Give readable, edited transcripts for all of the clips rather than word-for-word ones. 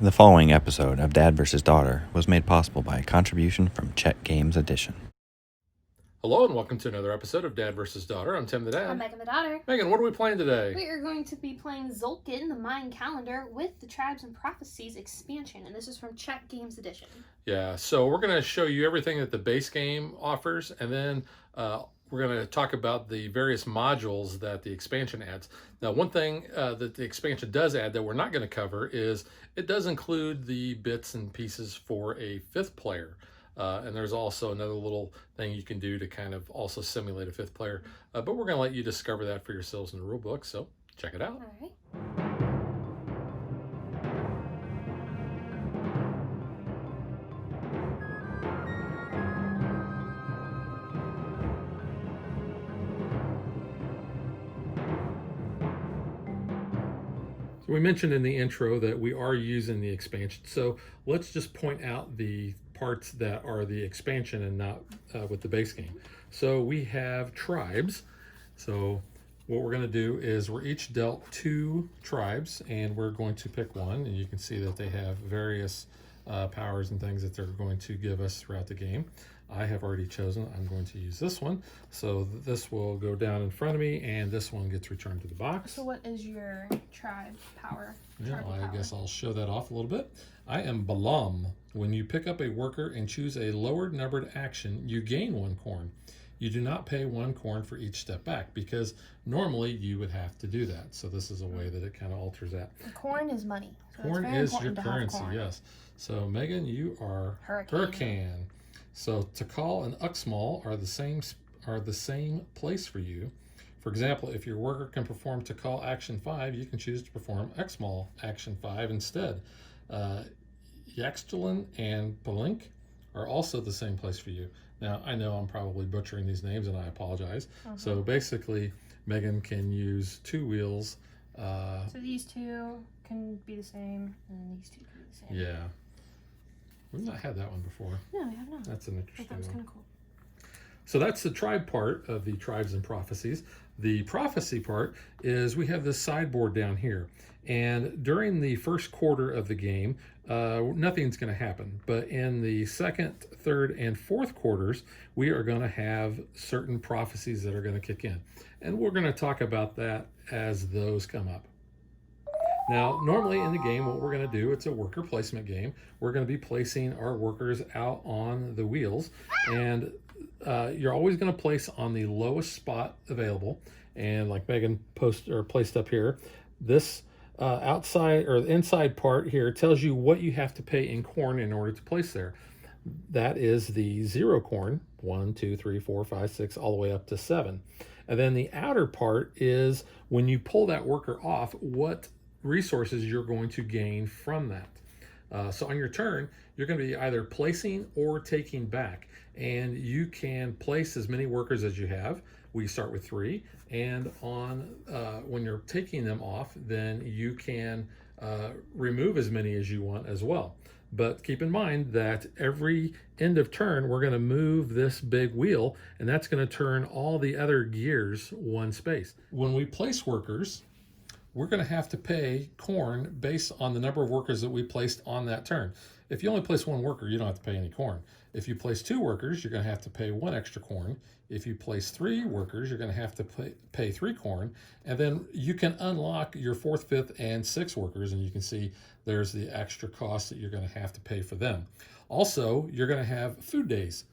The following episode of Dad vs. Daughter was made possible by a contribution from Chet Games Edition. Hello and welcome to another episode of Dad vs. Daughter. I'm Tim the Dad. I'm Megan the Daughter. Megan, what are we playing today? We are going to be playing Tzolkin, the Mayan calendar, with the Tribes and Prophecies expansion, and this is from Chet Games Edition. Yeah, so we're going to show you everything that the base game offers, and then we're going to talk about the various modules that the expansion adds. Now, one thing that the expansion does add that we're not going to cover is it does include the bits and pieces for a fifth player. And there's also another little thing you can do to kind of also simulate a fifth player. But we're going to let you discover that for yourselves in the rule book, so check it out. All right. So we mentioned in the intro that we are using the expansion. So let's just point out the parts that are the expansion and not with the base game. So we have tribes. So what we're going to do is we're each dealt 2 tribes, and we're going to pick one. And you can see that they have various powers and things that they're going to give us throughout the game. I have already chosen, I'm going to use this one. So this will go down in front of me, and this one gets returned to the box. So what is your tribe power? Yeah, I guess I'll show that off a little bit. I am Balaam. When you pick up a worker and choose a lowered numbered action, you gain 1 corn. You do not pay 1 corn for each step back, because normally you would have to do that. So this is a way that it kind of alters that. Corn is money. So corn is your currency, yes. So Megan, you are Hurricane. So Takal and Uxmal are the same place for you. For example, if your worker can perform Takal action 5, you can choose to perform Uxmal action 5 instead. Yaxtulin and Palink are also the same place for you. Now, I know I'm probably butchering these names, and I apologize. So basically, Megan can use 2 wheels. So these 2 can be the same, and these 2 can be the same. Yeah. We've not had that one before. No, we have not. That's an interesting That was one. kind of cool. So that's the tribe part of the Tribes and Prophecies. The prophecy part is we have this sideboard down here. And during the first quarter of the game, nothing's going to happen. But in the second, third, and fourth quarters, we are going to have certain prophecies that are going to kick in. And we're going to talk about that as those come up. Now, normally in the game, what we're going to do, it's a worker placement game. We're going to be placing our workers out on the wheels, and you're always going to place on the lowest spot available. And like Megan placed up here, this outside or the inside part here tells you what you have to pay in corn in order to place there. That is the 0 corn, 1, 2, 3, 4, 5, 6, all the way up to 7. And then the outer part is when you pull that worker off, what resources you're going to gain from that. So on your turn, you're going to be either placing or taking back, and you can place as many workers as you have. We start with 3, and on when you're taking them off, then you can remove as many as you want as well. But keep in mind that every end of turn, we're going to move this big wheel, and that's going to turn all the other gears 1 space. When we place workers, we're going to have to pay corn based on the number of workers that we placed on that turn. If you only place 1 worker, you don't have to pay any corn. If you place 2 workers, you're going to have to pay 1 extra corn. If you place 3 workers, you're going to have to pay 3 corn. And then you can unlock your 4th, 5th, and 6th workers, and you can see there's the extra cost that you're going to have to pay for them. Also, you're going to have food days.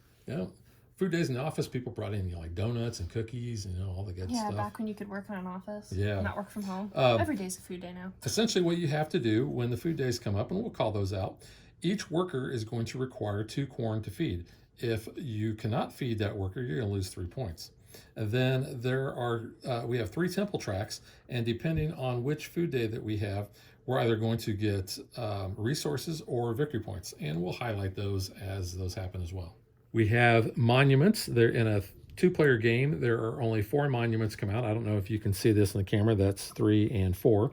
Food days in the office, people brought in like donuts and cookies and all the good stuff. Yeah, back when you could work in an office. Yeah. Not work from home. Every day's a food day now. Essentially what you have to do when the food days come up, and we'll call those out, each worker is going to require 2 corn to feed. If you cannot feed that worker, you're going to lose 3 points. And then we have 3 temple tracks, and depending on which food day that we have, we're either going to get resources or victory points, and we'll highlight those as those happen as well. We have monuments. They're in a 2-player game. There are only 4 monuments come out. I don't know if you can see this in the camera. That's 3 and 4.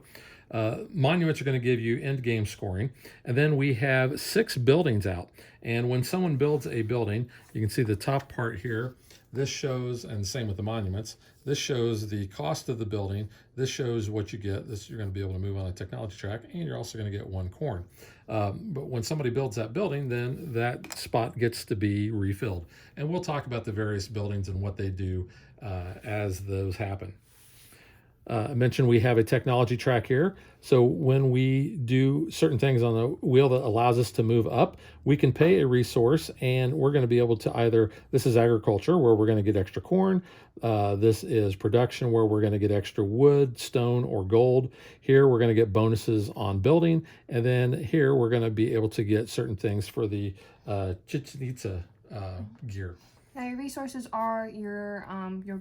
Monuments are going to give you end game scoring. And then we have 6 buildings out. And when someone builds a building, you can see the top part here. This shows, and same with the monuments, this shows the cost of the building. This shows what you get. This, you're going to be able to move on a technology track, and you're also going to get 1 corn. But when somebody builds that building, then that spot gets to be refilled. And we'll talk about the various buildings and what they do as those happen. I mentioned we have a technology track here. So when we do certain things on the wheel that allows us to move up, we can pay a resource, and we're going to be able to either, this is agriculture where we're going to get extra corn. This is production where we're going to get extra wood, stone, or gold. Here we're going to get bonuses on building. And then here we're going to be able to get certain things for the tzolk'in gear. Now your resources are your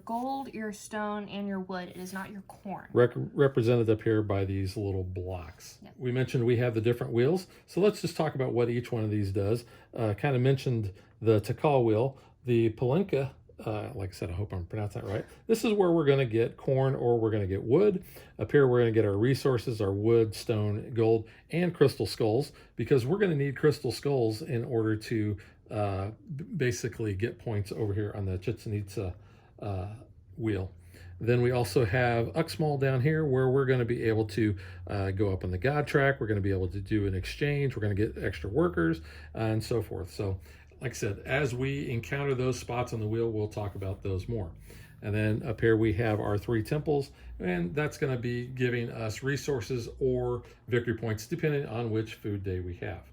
gold, your stone, and your wood. It is not your corn. Represented up here by these little blocks. Yep. We mentioned we have the different wheels, so let's just talk about what each one of these does. Kind of mentioned the Takal wheel, the Palenka. Like I said, I hope I'm pronouncing that right. This is where we're going to get corn or we're going to get wood. Up here, we're going to get our resources, our wood, stone, gold, and crystal skulls, because we're going to need crystal skulls in order to basically get points over here on the tzolk'in wheel. Then we also have Uxmal down here where we're going to be able to go up on the God track. We're going to be able to do an exchange. We're going to get extra workers and so forth. So like I said, as we encounter those spots on the wheel, we'll talk about those more. And then up here we have our 3 temples, and that's going to be giving us resources or victory points depending on which food day we have.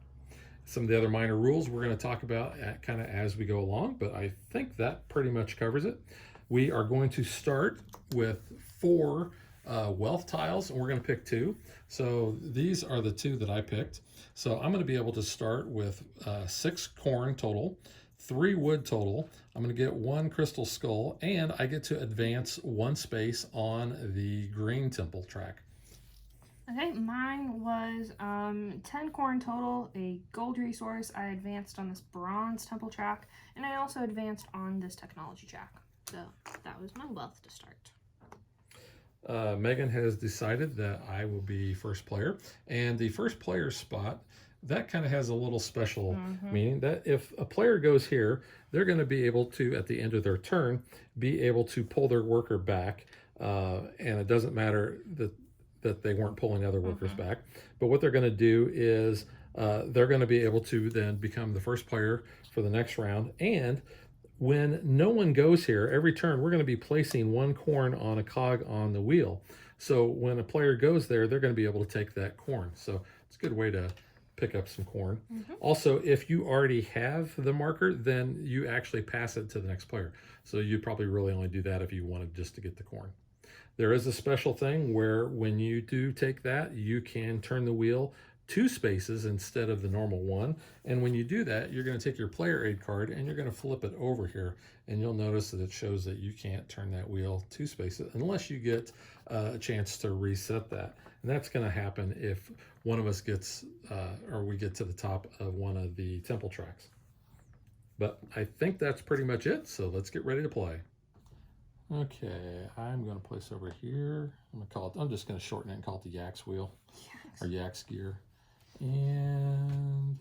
Some of the other minor rules we're going to talk about kind of as we go along, but I think that pretty much covers it. We are going to start with 4 wealth tiles, and we're going to pick 2. So these are the 2 that I picked. So I'm going to be able to start with 6 corn total, 3 wood total. I'm going to get 1 crystal skull, and I get to advance 1 space on the green temple track. Okay, mine was 10 corn total, a gold resource. I advanced on this bronze temple track, and I also advanced on this technology track. So that was my wealth to start. Megan has decided that I will be first player, and the first player spot, that kind of has a little special meaning, that if a player goes here, they're going to be able to, at the end of their turn, be able to pull their worker back, and it doesn't matter that they weren't pulling other workers back. But what they're going to do is they're going to be able to then become the first player for the next round. And when no one goes here, every turn we're going to be placing 1 corn on a cog on the wheel. So when a player goes there, they're going to be able to take that corn. So it's a good way to pick up some corn. Also, if you already have the marker, then you actually pass it to the next player. So you'd probably really only do that if you wanted just to get the corn. There is a special thing where when you do take that, you can turn the wheel 2 spaces instead of the normal 1. And when you do that, you're going to take your player aid card and you're going to flip it over here. And you'll notice that it shows that you can't turn that wheel 2 spaces unless you get a chance to reset that. And that's going to happen if one of us gets, or we get to the top of one of the temple tracks. But I think that's pretty much it. So let's get ready to play. Okay, I'm going to place over here. I'm just going to shorten it and call it the Yaks wheel, or Yaks gear. And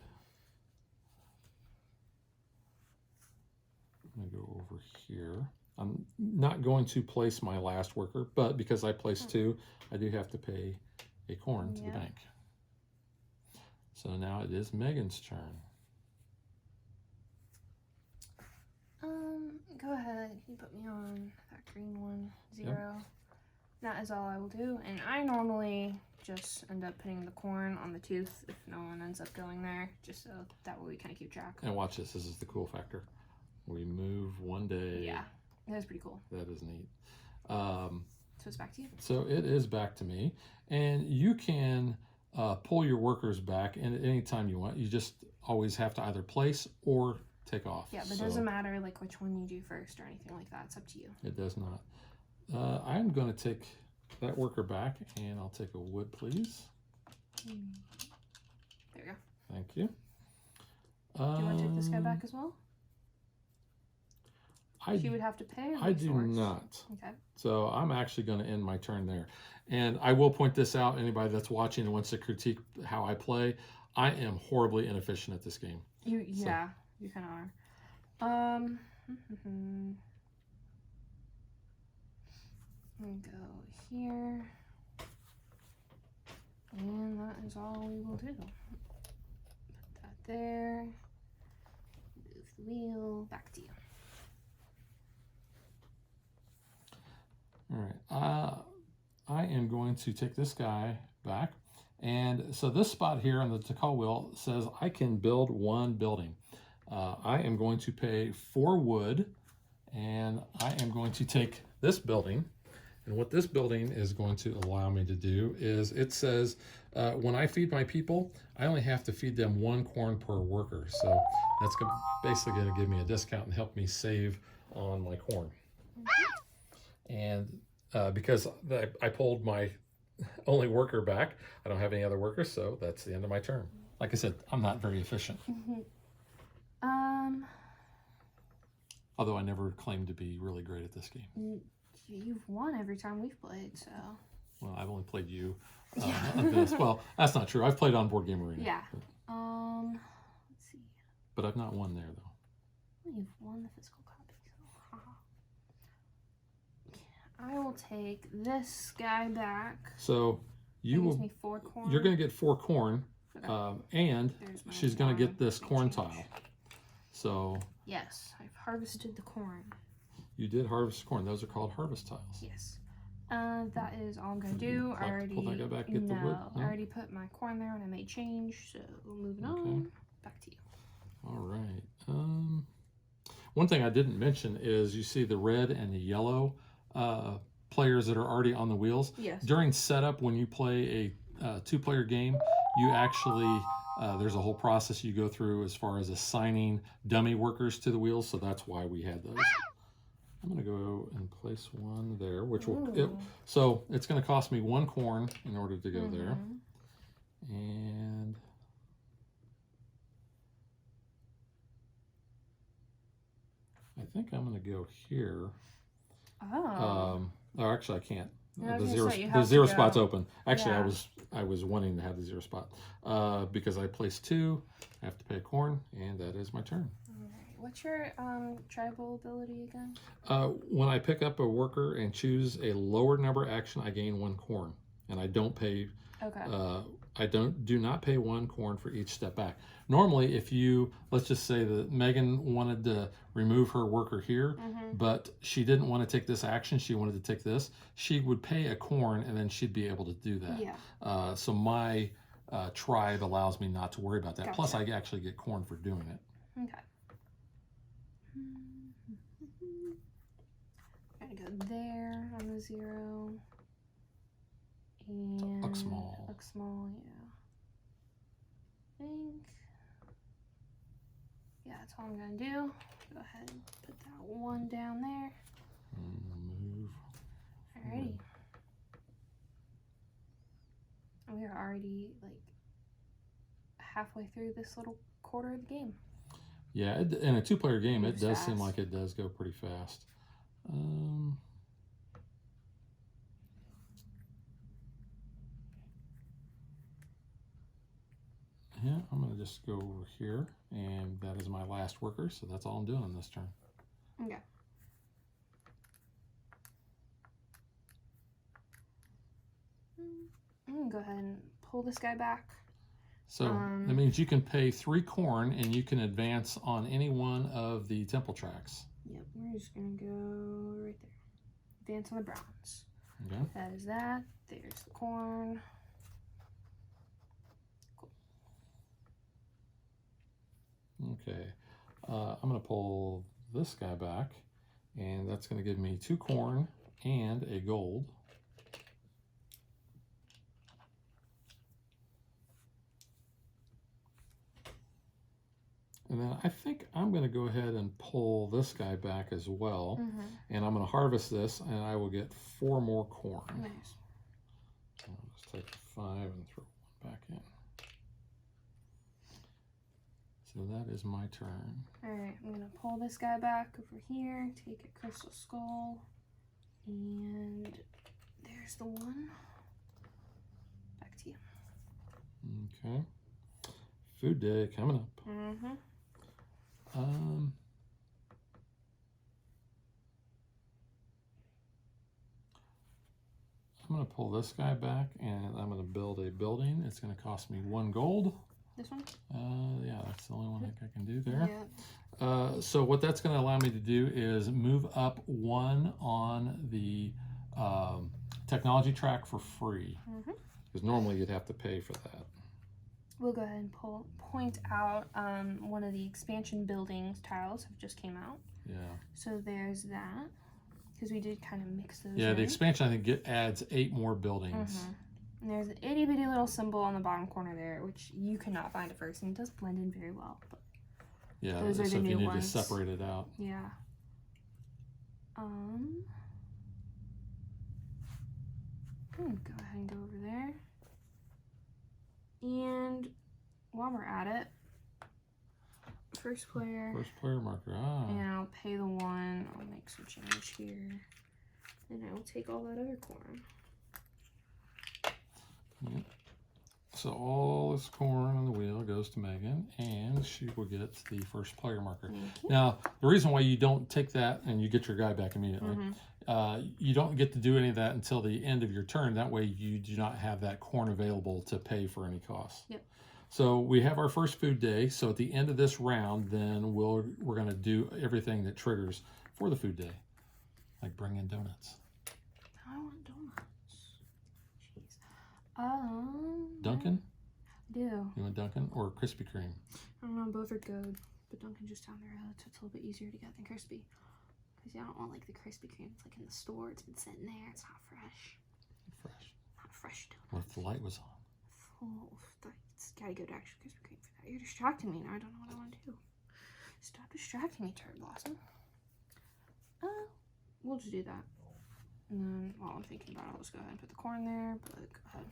I'm going to go over here. I'm not going to place my last worker, but because I placed 2, I do have to pay a corn to the bank. So now it is Megan's turn. Go ahead. You put me on that green one, 0. That is all I will do. And I normally just end up putting the corn on the tooth if no one ends up going there, just so that way we kind of keep track. And watch this. This is the cool factor. We move 1 day. Yeah, that is pretty cool. That is neat. So it's back to you. So it is back to me. And you can pull your workers back and at any time you want. You just always have to either place or take off. Yeah, but it doesn't matter like which one you do first or anything like that. It's up to you. It does not. I'm going to take that worker back, and I'll take a wood, please. There you go. Thank you. Do you want to take this guy back as well? He would have to pay. I do not. Okay. So I'm actually going to end my turn there. And I will point this out, anybody that's watching and wants to critique how I play, I am horribly inefficient at this game. Yeah, you kind of are. And go here. And that is all we will do. Put that there. Move the wheel. Back to you. All right. I am going to take this guy back. And so this spot here on the Tikal wheel says I can build one building. I am going to pay 4 wood, and I am going to take this building. And what this building is going to allow me to do is it says when I feed my people, I only have to feed them 1 corn per worker. So that's basically going to give me a discount and help me save on my corn. And because I pulled my only worker back, I don't have any other workers, so that's the end of my turn. Like I said, I'm not very efficient. Although I never claimed to be really great at this game. You've won every time we've played, so. Well, I've only played you on this. Well, that's not true. I've played on Board Game Arena. Yeah. Let's see. But I've not won there, though. You've won the physical copy. I will take this guy back. So you will. Me 4 corn. You're going to get 4 corn, Okay. And she's going to get this corn Change. tile. So. Yes, I've harvested the corn. You did harvest corn. Those are called harvest tiles. Yes. That is all I'm gonna do. I already pull that guy back, get the wood? I already put my corn there and I made change, so moving on. Back to you. All right. One thing I didn't mention is you see the red and the yellow players that are already on the wheels. Yes. During setup, when you play a 2-player game, you actually there's a whole process you go through as far as assigning dummy workers to the wheels. So that's why we had those. I'm going to go and place 1 there, which will. So it's going to cost me 1 corn in order to go there. And I think I'm going to go here. Oh. Or actually, I can't. I was The gonna say, you the have to zero go. spot's open. Actually, Yeah. I was wanting to have the 0 spot because I placed 2. I have to pay a corn, and that is my turn. What's your tribal ability again? When I pick up a worker and choose a lower number action, I gain 1 corn, and I don't pay. Okay. I do not pay 1 corn for each step back. Normally, if you, let's just say that Megan wanted to remove her worker here, but she didn't want to take this action, she wanted to take this, she would pay a corn and then she'd be able to do that. Yeah. So my tribe allows me not to worry about that. Gotcha. Plus, I actually get corn for doing it. Okay. I'm gonna go there on the 0. And Look small. Look small, yeah. I think. Yeah, that's all I'm gonna do. Go ahead and put that 1 down there. Move. Alrighty. And we are already like halfway through this little quarter of the game. Yeah, in a 2-player game, it Moves does seem fast. like it does go pretty fast. Yeah, I'm going to just go over here, and that is my last worker, so that's all I'm doing on this turn. Okay. I'm gonna go ahead and pull this guy back. So that means you can pay 3 corn, and you can advance on any one of the temple tracks. Yep, we're just gonna go right there. Advance on the browns. Okay. That is that. There's the corn. Cool. Okay. I'm going to pull this guy back, and that's going to give me 2 corn and a gold. And then I think I'm going to go ahead and pull this guy back as well. And I'm going to harvest this, and I will get 4 more corn. Nice. I'll just take 5 and throw 1 back in. So that is my turn. Alright, I'm gonna pull this guy back over here, take a crystal skull, and there's the 1. Back to you. Okay. Food day coming up. going to pull this guy back, and I'm going to build a building. It's going to cost me 1 gold. This one? Yeah, that's the only one I can do there. Yeah. So what that's going to allow me to do is move up 1 on the technology track for free. Because normally you'd have to pay for that. We'll go ahead and point out one of the expansion buildings tiles have just came out. Yeah. So there's that. Because we did kind of mix those Yeah, in. the expansion, I think, adds 8 more buildings. And there's an itty bitty little symbol on the bottom corner there, which you cannot find at first, and it does blend in very well. But yeah, those are so the if new you need ones. to separate it out. Yeah. Go ahead and go over there. And while we're at it, first player marker. Ah. And I'll pay the 1. I'll make some change here. And I will take all that other corn. Yep. So all this corn on the wheel goes to Megan, and she will get the first player marker. Now, the reason why you don't take that and you get your guy back immediately, you don't get to do any of that until the end of your turn. That way you do not have that corn available to pay for any costs. Yep. So we have our first food day. So at the end of this round, then we're going to do everything that triggers for the food day. Like bring in donuts. I want donuts. Jeez. Dunkin'? I do. You want Dunkin' or Krispy Kreme? I don't know, both are good. But Dunkin' just down the road, so it's a little bit easier to get than Crispy. Because I don't want like the Krispy Kreme. It's like in the store. It's been sitting there. It's not fresh. Not fresh donut. What if the light was on? Oh, it's gotta go to actual Krispy Kreme for that. You're distracting me now. I don't know what I want to do. Stop distracting me, Turd Blossom. We'll just do that. And then while I'm thinking about it, I'll just go ahead and put the corn there. But go ahead.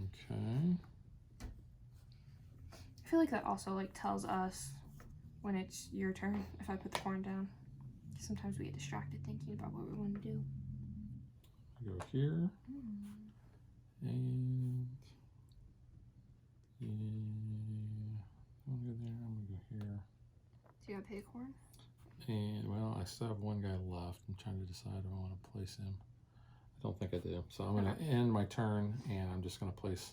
Okay. I feel like that also like tells us when it's your turn if I put the corn down. Sometimes we get distracted thinking about what we want to do. Go here. And yeah, I'm gonna go there. I'm gonna go here. So you gotta pay a corn? And well, I still have 1 guy left. I'm trying to decide if I want to place him. I don't think I do. So I'm gonna end my turn, and I'm just gonna place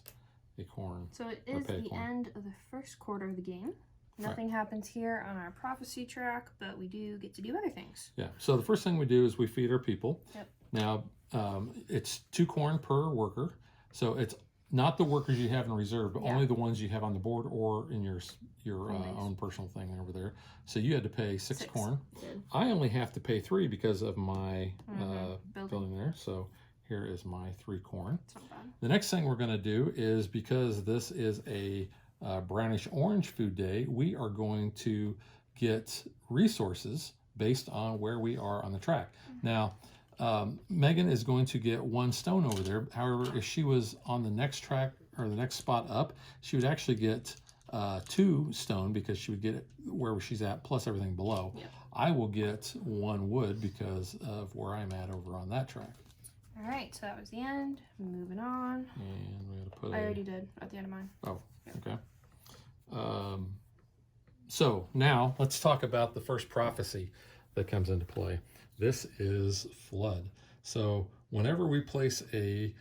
a corn. So it is the end of the first quarter of the game. Nothing happens here on our prophecy track, but we do get to do other things. Yeah. So the first thing we do is we feed our people. Yep. Now it's 2 corn per worker. So it's not the workers you have in reserve, but only the ones you have on the board or in your own personal thing over there. So you had to pay 6 corn. Good. I only have to pay 3 because of my building there. So here is my 3 corn. It's not bad. The next thing we're going to do is, because this is a brownish orange food day, we are going to get resources based on where we are on the track. Now, Megan is going to get 1 stone over there. However, if she was on the next track or the next spot up, she would actually get 2 stone because she would get it where she's at plus everything below. Yep. I will get 1 wood because of where I'm at over on that track. All right, so that was the end. Moving on. And we got to put I already did at the end of mine. Oh, okay. So now let's talk about the first prophecy that comes into play. This is flood. So whenever we place a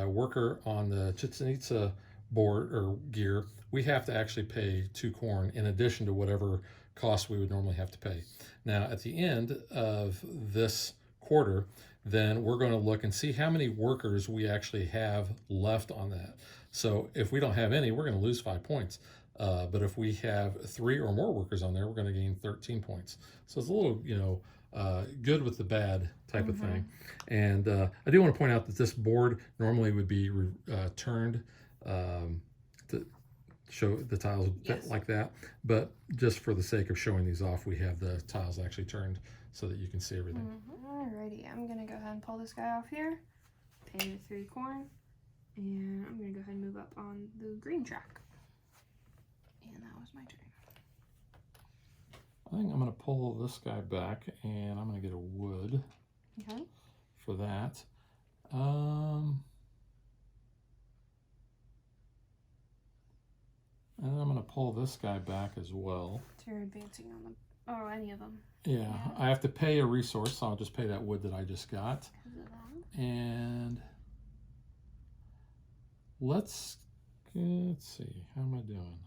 worker on the Chichen Itza board or gear, we have to actually pay 2 corn in addition to whatever cost we would normally have to pay. Now at the end of this quarter, then we're going to look and see how many workers we actually have left on that. So if we don't have any, we're going to lose 5 points. But if we have 3 or more workers on there, we're going to gain 13 points. So it's a little, good with the bad type of thing. And I do want to point out that this board normally would be turned to show the tiles like that. But just for the sake of showing these off, we have the tiles actually turned so that you can see everything. Alrighty, I'm going to go ahead and pull this guy off here. Pay the 3 corn. And I'm going to go ahead and move up on the green track. And that was my turn. I think I'm going to pull this guy back, and I'm going to get a wood for that. And then I'm going to pull this guy back as well. So you're advancing on the... Oh, any of them. Yeah, I have to pay a resource, so I'll just pay that wood that I just got. Because of that. And let's see, how am I doing?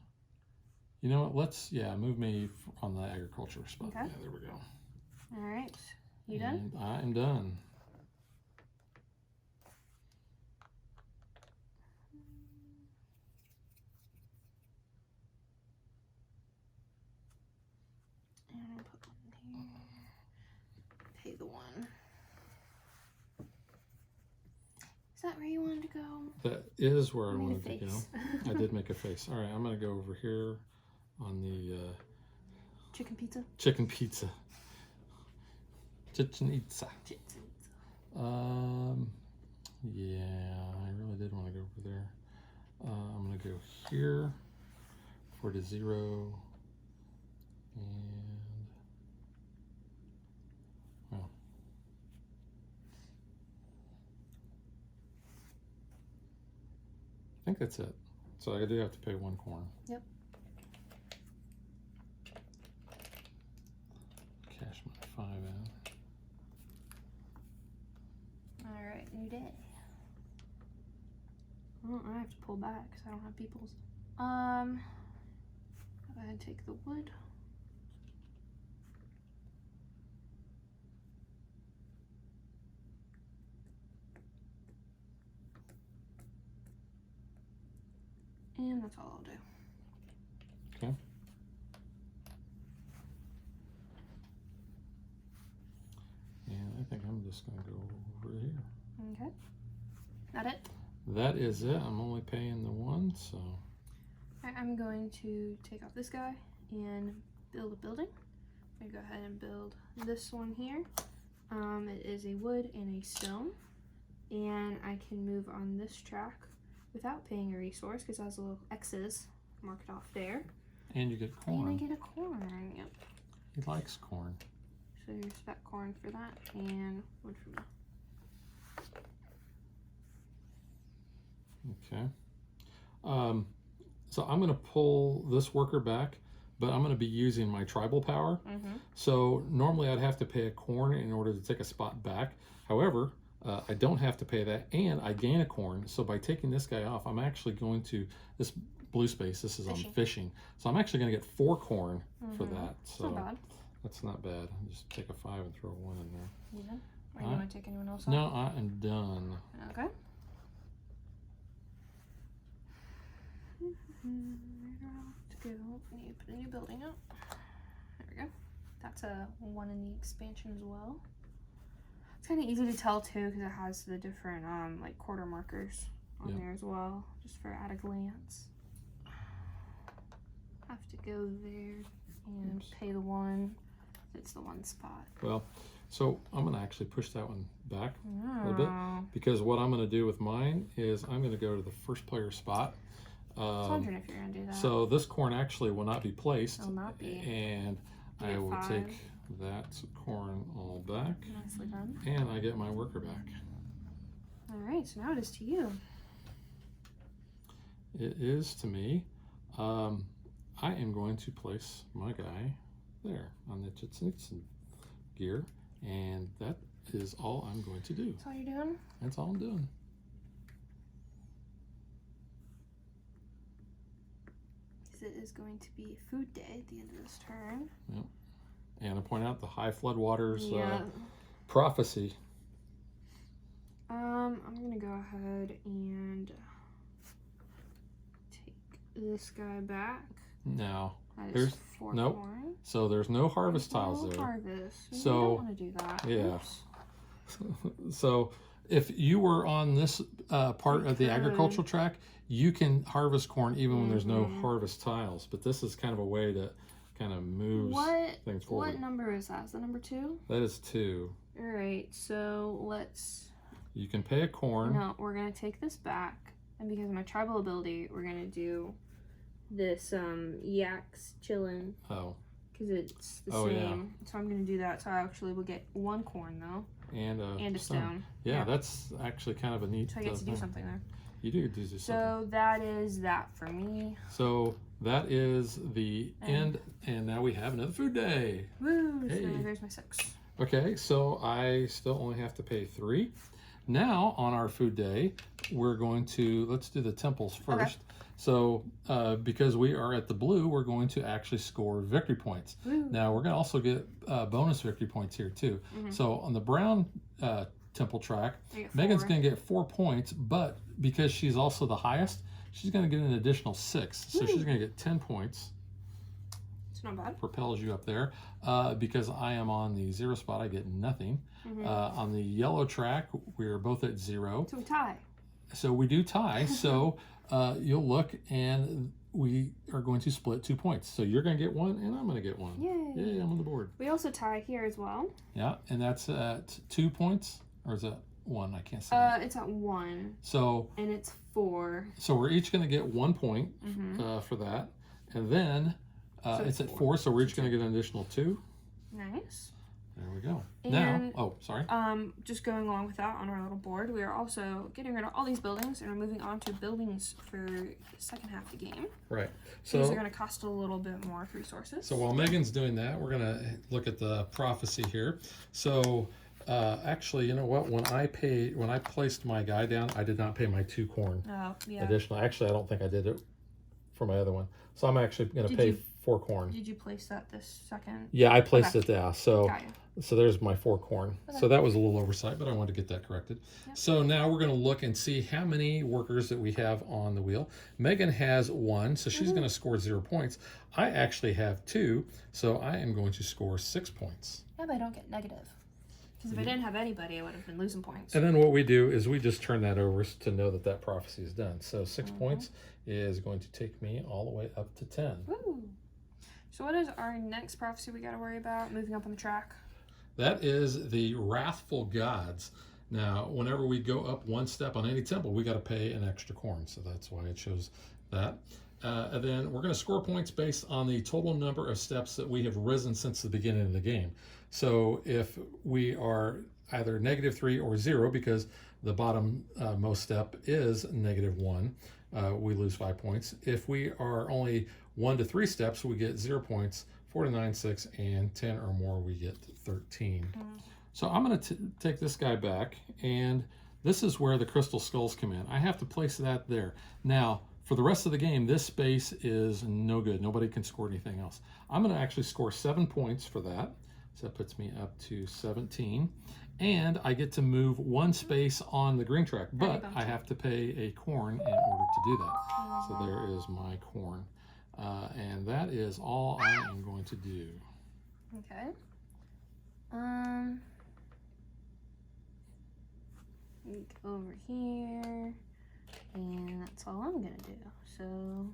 You know what? Move me on the agriculture spot. Okay. Yeah, there we go. All right, you done? And I am done. And I'll put one here. Pay the one. Is that where you wanted to go? That is where I Made a wanted to go. face. I did make a face. All right, I'm going to go over here on the Chicken pizza? chicken pizza. Chichen Itza. Yeah, I really did want to go over there. I'm going to go here for the 0. And, well, I think that's it. So I do have to pay 1 corn. Yep. Cash my 5 in. Alright, new day. Well, I have to pull back because I don't have people's. Go ahead and take the wood. And that's all I'll do. Okay. And I think I'm just going to go over here. Okay. That it? That is it. I'm only paying the 1, so. Alright, I'm going to take off this guy and build a building. I'm going to go ahead and build this one here. It is a wood and a stone. And I can move on this track without paying a resource because it has little X's marked off there. And you get corn. And I get a corn. Yep. He likes corn. So here's that corn for that and wood for me. Okay. So I'm going to pull this worker back, but I'm going to be using my tribal power. So normally I'd have to pay a corn in order to take a spot back. However, I don't have to pay that, and I gain a corn. So by taking this guy off, I'm actually going to, this blue space, this is on fishing. So I'm actually going to get 4 corn for that. So Not bad. that's not bad. Just take a 5 and throw a 1 in there. You done? Or you want to take anyone else off? No, I am done. Okay. To go, I need to put a new building up. There we go. That's a 1 in the expansion as well. It's kind of easy to tell too because it has the different like quarter markers on there as well, just for at a glance. Have to go there and pay the 1. It's the 1 spot. Well, so I'm going to actually push that one back a little bit, because what I'm going to do with mine is I'm going to go to the first player spot. I was wondering if you're going to do that. So this corn actually will not be placed. It will not be. And I will take that corn all back. Nicely done. And I get my worker back. Alright, so now it is to you. It is to me. I am going to place my guy there on the Tzolkin gear. And that is all I'm going to do. That's all you're doing? That's all I'm doing. It is going to be food day at the end of this turn. Yep. And I point out the high floodwaters Yeah. prophecy. I'm gonna go ahead and take this guy back. Now, That is 4 nope. corn. So there's no harvest tiles No there. harvest. We So, don't want to do that. yeah. Oops. So if you were on this part of the agricultural track, you can harvest corn even when there's no harvest tiles. But this is kind of a way to kind of move things forward. What number is that? Is that number 2? That is 2. All right, so let's. You can pay a corn. No, we're gonna take this back, and because of my tribal ability, we're gonna do this yaks chillin'. Oh. Because it's the Oh, same. So I'm gonna do that. So I actually will get 1 corn though. And a stone. Yeah, that's actually kind of a neat So I get to do thing. something there. You do do something. So that is that for me. So that is the end, and now we have another food day. Woo! Hey. So there's my 6. Okay, so I still only have to pay 3. Now on our food day, we're going to, let's do the temples first. Okay. So because we are at the blue, we're going to actually score victory points. Woo. Now we're going to also get bonus victory points here too. So on the brown temple track, Megan's going to get 4 points, but because she's also the highest, she's going to get an additional 6. So she's going to get 10 points. It's not bad. Propels you up there. Because I am on the 0 spot, I get nothing. On the yellow track, we're both at 0. So we tie. So we do tie. So you'll look, and we are going to split 2 points. So you're going to get 1, and I'm going to get 1. Yay. Yay, I'm on the board. We also tie here as well. Yeah, and that's at 2 points, or is that 1? I can't see. It's at 1. So and it's 4. So we're each going to get 1 point for that, and then So it's at 4. So we're each going to get an additional 2. Nice. There we go. And, now, oh, sorry. Just going along with that on our little board, we are also getting rid of all these buildings and we're moving on to buildings for the second half of the game. Right. So these are So, going to cost a little bit more resources. so while Megan's doing that, we're going to look at the prophecy here. So, actually, you know what? When I placed my guy down, I did not pay my 2 corn Oh, yeah. additional. Actually, I don't think I did it for my other one. So I'm actually going to Did pay you- 4 corn. Did you place that this second? Yeah, I placed Okay. it down. So. Got you. So there's my 4 corn. Okay. So that was a little oversight, but I wanted to get that corrected. Yep. So now we're going to look and see how many workers that we have on the wheel. Megan has 1, so she's going to score 0 points. I actually have 2, so I am going to score 6 points. Yeah, but I don't get negative. Because if I didn't have anybody, I would have been losing points. And then what we do is we just turn that over to know that that prophecy is done. So 6 points is going to take me all the way up to 10. Woo! So what is our next prophecy we got to worry about moving up on the track? That is the wrathful gods. Now, whenever we go up 1 step on any temple, we got to pay an extra corn. So that's why it shows that. And then we're going to score points based on the total number of steps that we have risen since the beginning of the game. So if we are either -3 or 0, because the bottom most step is -1, we lose 5 points. If we are only 1 to 3 steps, we get 0 points. 4 to 9, 6, and 10 or more, we get 13. So I'm going to take this guy back, and this is where the crystal skulls come in. I have to place that there. Now, for the rest of the game, this space is no good. Nobody can score anything else. I'm going to actually score 7 points for that. So that puts me up to 17. And I get to move 1 space on the green track, but I have to pay a corn in order to do that. So there is my corn. And that is all I am going to do. Okay. Go over here, and that's all I'm gonna do. So,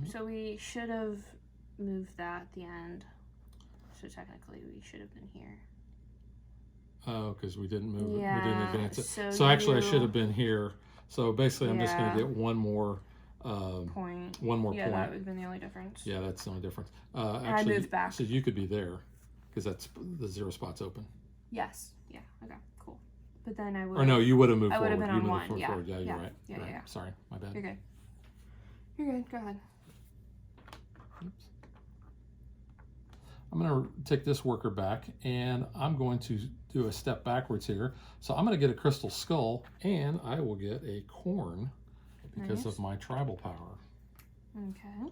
so we should have moved that at the end. So technically, we should have been here. Oh, because we didn't move it. We Yeah, didn't advance it. so So actually, I you- should have been here. So basically, I'm just going Yeah. to get one more Point. one more Yeah, point. that would have been the only difference. Yeah, that's the only difference. I Actually, moved back. so you could be there because that's the 0 spot's open. Yes. Yeah. Okay. Cool. But then I would. Or no, you would have moved I would forward. have been You on would 1. have moved Yeah. forward. Yeah, you're Yeah. right. Yeah. Right. Yeah. Sorry, my bad. You're good. You're good. Go ahead. Oops. I'm going to take this worker back, and I'm going to do a step backwards here. So I'm going to get a crystal skull, and I will get a corn because Nice. of my tribal power. Okay.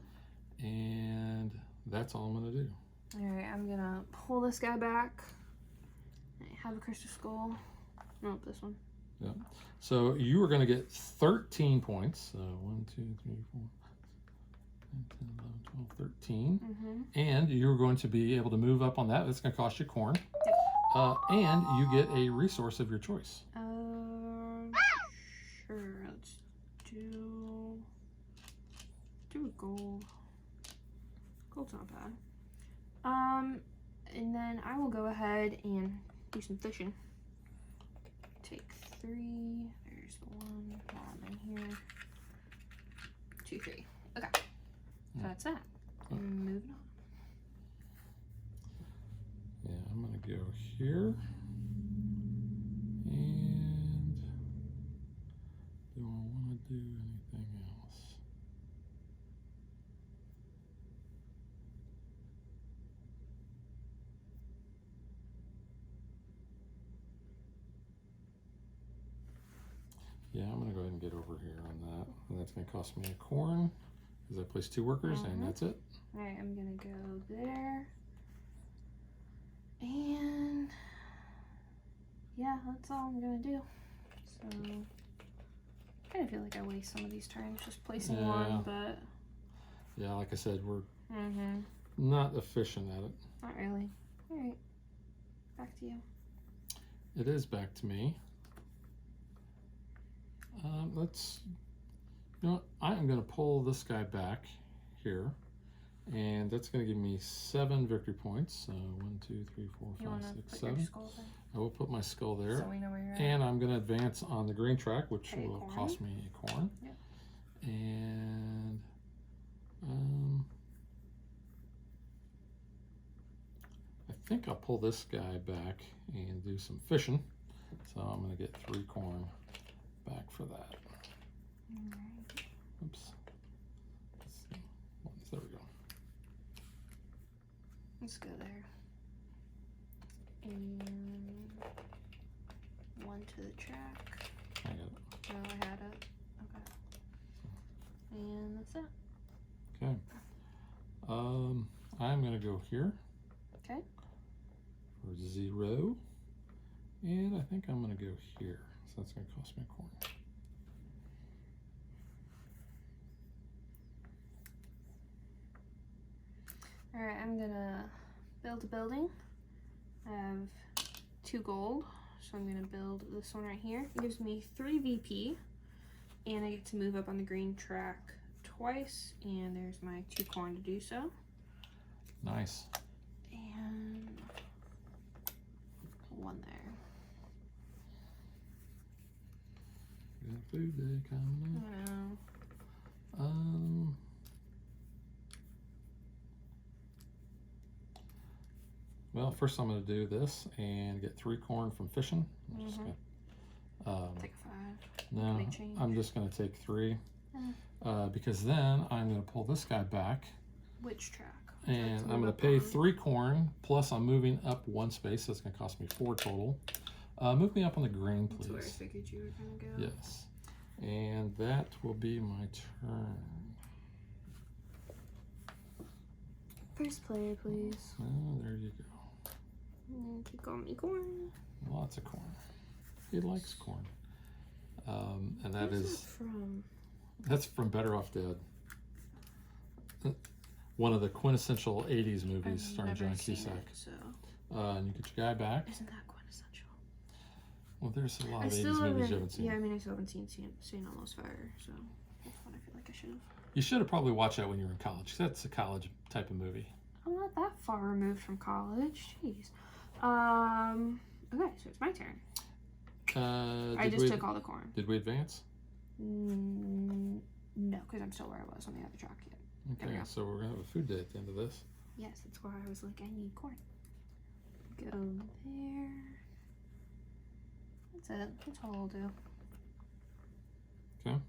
And that's all I'm going to do. All right. I'm gonna pull this guy back. I have a crystal skull. Nope, this one. Yeah. So you are going to get 13 points. So 1, 2, 3, 4, 5, 10, 11, 12, 13. And you're going to be able to move up on that. That's going to cost you corn. And you get a resource of your choice. Sure. Let's do a gold. Gold's not bad. And then I will go ahead and do some fishing. Take 3. There's the 1 bottom in here. 2, 3. Okay. So that's that. Moving on. Yeah, I'm going to go here. And do anything else. Yeah, I'm going to go ahead and get over here on that. And that's going to cost me a corn because I placed 2 workers, and that's it. All right, I'm going to go there. And yeah, that's all I'm going to do. So I kind of feel like I waste some of these turns just placing one, but yeah, like I said, we're not efficient at it. Not really. All right, back to you. It is back to me. You know what? I am going to pull this guy back here, and that's going to give me 7 victory points. So 1, 2, 3, 4, 5, 6, 7. I will put my skull there, So we know where you're at. and I'm going to advance on the green track, which Okay, will corn. cost me a corn. Yep. And I think I'll pull this guy back and do some fishing. So I'm going to get 3 corn back for that. Alright. Oops. Let's see. There we go. Let's go there. And 1 to the track. I got it. No, I had it. Okay. And that's it. Okay. I'm going to go here. Okay. For 0. And I think I'm going to go here. So that's going to cost me a corn. Alright, I'm gonna build a building. I have 2 gold, so I'm gonna build this one right here. It gives me 3 VP, and I get to move up on the green track twice, and there's my 2 corn to do so. Nice. And 1 there. Good food day coming I know. up. Well, first I'm going to do this and get 3 corn from fishing. I'm just gonna, Take a 5. no, Big change. I'm just going to take 3 because then I'm going to pull this guy back. Which track? And I'm going to pay 3 corn, plus I'm moving up 1 space, so it's going to cost me 4 total. Move me up on the green, please. That's where I figured you were going to go. Yes. And that will be my turn. First player, please. Oh, there you go. Keep calling me corn. Lots of corn. He likes corn. And that Where's is... that from? That's from Better Off Dead. One of the quintessential 80s movies starring John Cusack. So. And you get your guy back. Isn't that quintessential? Well, there's a lot I of 80s still movies you haven't seen. Yeah, I mean, I still haven't seen Almost Fire, so that's what I feel like I should have. You should have probably watched that when you were in college, 'cause that's a college type of movie. I'm not that far removed from college. Jeez. Okay, so it's my turn. I just took all the corn. Did we advance? No, because I'm still where I was on the other track yet. Okay, so we're going to have a food day at the end of this. Yes, that's why I was like, I need corn. Go there. That's it. That's all I'll do. Okay.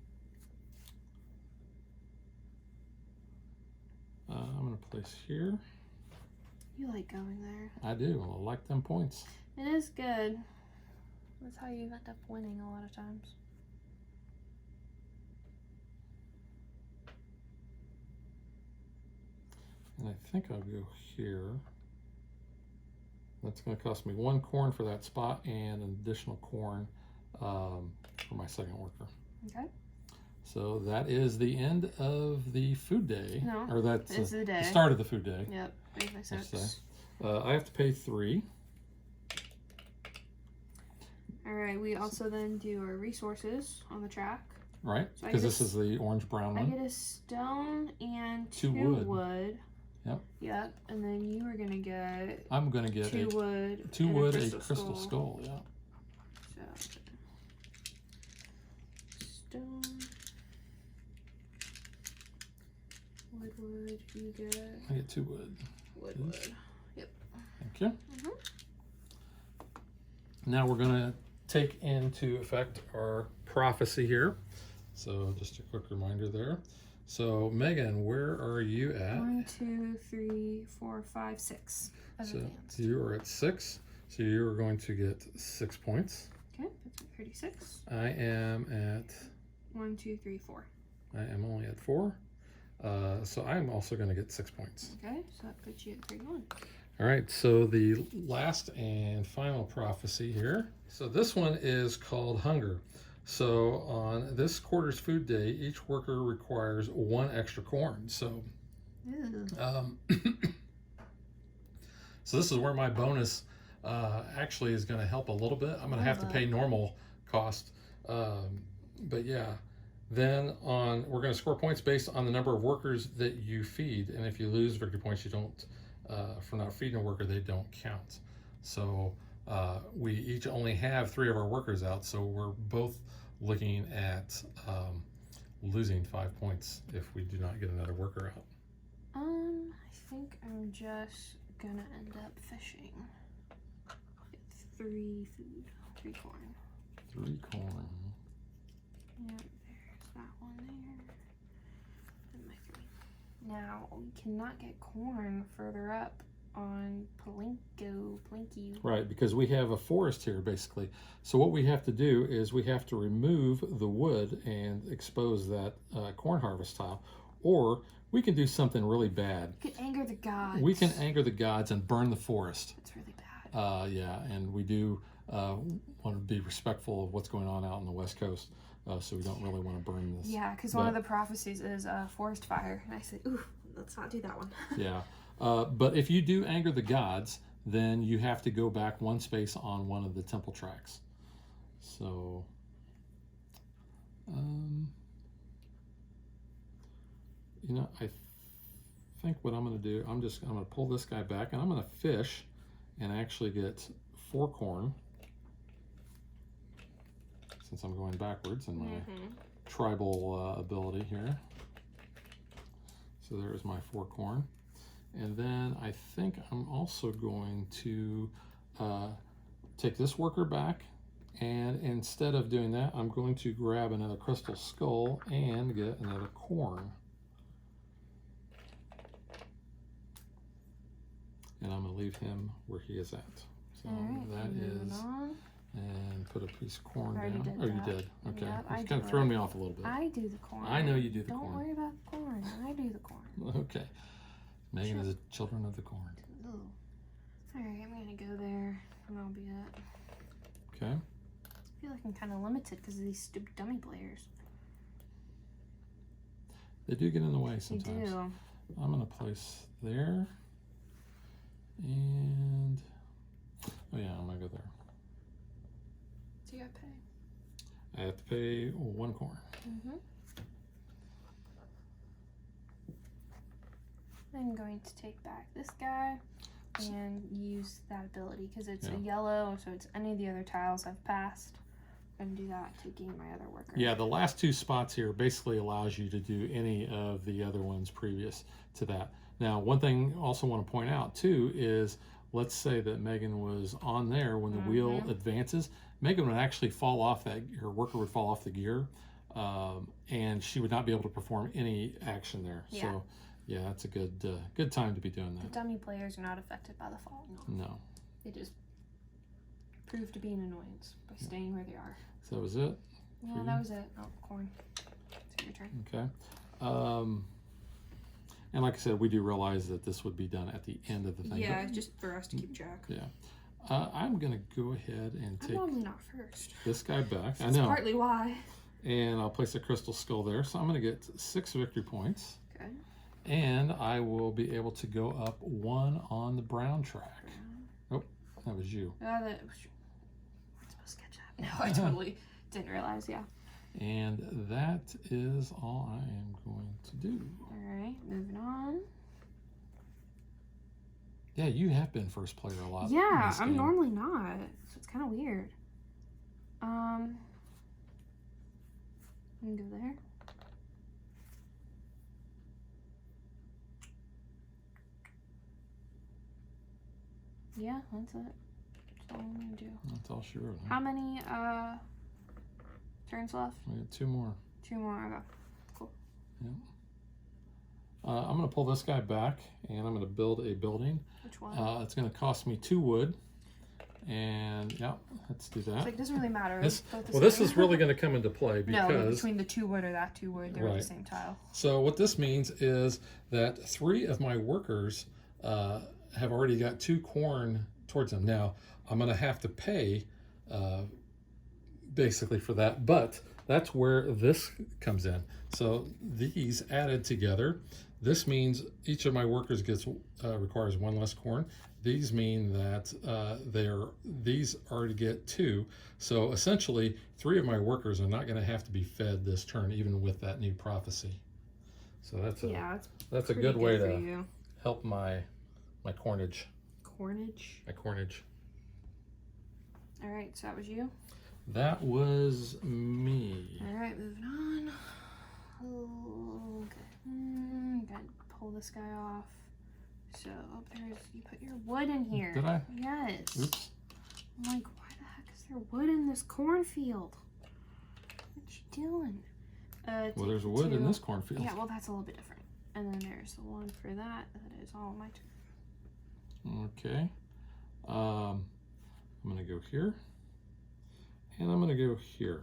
I'm going to place here. You like going there. I do. I like them points. It is good. That's how you end up winning a lot of times. And I think I'll go here. That's going to cost me 1 corn for that spot and an additional corn for my second worker. Okay. So that is the end of the food day. No, or that's it's the day. The start of the food day. Yep. 8 by 6. I have to pay 3. Alright, we also then do our resources on the track. Right? So Because this is the orange-brown I one. get a stone and 2 wood. wood. Yep. Yep. And then you are gonna get I'm going to get 2 wood. 2 and wood, a crystal skull. Yeah. So stone. Wood, you get I get 2 wood. wood. Yep. Thank you. Now we're going to take into effect our prophecy here. So just a quick reminder there. So Megan, where are you at? 1, 2, 3, 4, 5, 6. So Advanced. you are at 6. So you are going to get 6 points. Okay, that's 36. I am at 1, 2, 3, 4. I am only at 4. So I'm also going to get 6 points. Okay, so that puts you at 31. All right, so the last and final prophecy here. So this one is called hunger. So on this quarter's food day, each worker requires 1 extra corn. So, Ew. so this is where my bonus actually is going to help a little bit. I'm going to have to pay normal cost, but yeah. Then we're going to score points based on the number of workers that you feed, and if you lose victory points, you don't for not feeding a worker, they don't count. So we each only have 3 of our workers out, so we're both looking at losing 5 points if we do not get another worker out. I think I'm just gonna end up fishing. Get 3 food, 3 corn. 3 corn. Yep, there's that one there. And my 3. Now, we cannot get corn further up on Plinky. Right, because we have a forest here, basically. So what we have to do is we have to remove the wood and expose that corn harvest tile, or we can do something really bad. We can anger the gods. We can anger the gods and burn the forest. It's really bad. Yeah, and we do want to be respectful of what's going on out on the West Coast, so we don't really want to burn this. Yeah, because one of the prophecies is forest fire, and I said, ooh, let's not do that one. Yeah, but if you do anger the gods, then you have to go back 1 space on one of the temple tracks. So, you know, I think what I'm going to do, I'm going to pull this guy back, and I'm going to fish and actually get 4 corn, since I'm going backwards in my tribal ability here. So there's my 4 corn. And then I think I'm also going to take this worker back, and instead of doing that, I'm going to grab another crystal skull and get another corn. And I'm going to leave him where he is at. So that is, and put a piece of corn down. Oh, you did? Okay. Yep, It's kind of thrown me off a little bit. I do the corn. I know you do the corn. Don't worry about the corn. I do the corn. Okay. Megan is a children of the corn. Ooh. All right, I'm going to go there, and I'll be it. Okay. I feel like I'm kind of limited because of these stupid dummy players. They do get in the way sometimes. They do. I'm going to place there. And, oh yeah, I'm going to go there. So you got to pay. I have to pay 1 corn. I'm going to take back this guy and use that ability because it's a yellow, so it's any of the other tiles I've passed. I'm going to do that to gain my other worker. Yeah, the last 2 spots here basically allows you to do any of the other ones previous to that. Now, one thing I also want to point out too is, let's say that Megan was on there when the wheel advances. Megan would actually fall off her worker would fall off the gear, and she would not be able to perform any action there. Yeah. So, yeah, that's a good time to be doing that. The dummy players are not affected by the fall. No. They just prove to be an annoyance by staying where they are. So that was it? Yeah, that was it. Oh, corn. It's your turn. Okay. And like I said, we do realize that this would be done at the end of the thing. Yeah, just for us to keep track. Yeah. I'm going to go ahead and take I'm normally not first. this guy back. That's partly why. And I'll place a crystal skull there. So I'm going to get 6 victory points. Okay. And I will be able to go up 1 on the brown track. Oh, that was you. That was, I'm supposed to catch that. No, I totally didn't realize, yeah. And that is all I am going to do. Alright, moving on. Yeah, you have been first player a lot. Yeah, I'm normally not. So it's kind of weird. I'm gonna go there. Yeah, that's it. That's all I'm gonna do. That's all she wrote. Huh? How many turns left? We got 2 more. 2 more. Okay. Cool. Yeah. I'm going to pull this guy back, and I'm going to build a building. Which one? It's going to cost me 2 wood. And yeah, let's do that. It's like, it doesn't really matter. This, Both the well, this same. is really going to come into play because no, between the 2 wood or that 2 wood, they're the same tile. So what this means is that 3 of my workers have already got 2 corn towards them. Now I'm going to have to pay basically for that, but that's where this comes in. So these added together, this means each of my workers requires 1 less corn. These mean that these are to get 2. So essentially 3 of my workers are not going to have to be fed this turn, even with that new prophecy. So that's a good way to help my cornage. Cornage? My cornage. All right, so that was you? That was me. All right, moving on. Okay. Gotta pull this guy off. So, you put your wood in here. Did I? Yes. Oops. I'm like, why the heck is there wood in this cornfield? What you doing? Well, there's wood in this cornfield. Yeah, well, that's a little bit different. And then there's the one for that. That is all my turn. Okay. I'm going to go here. And I'm going to go here.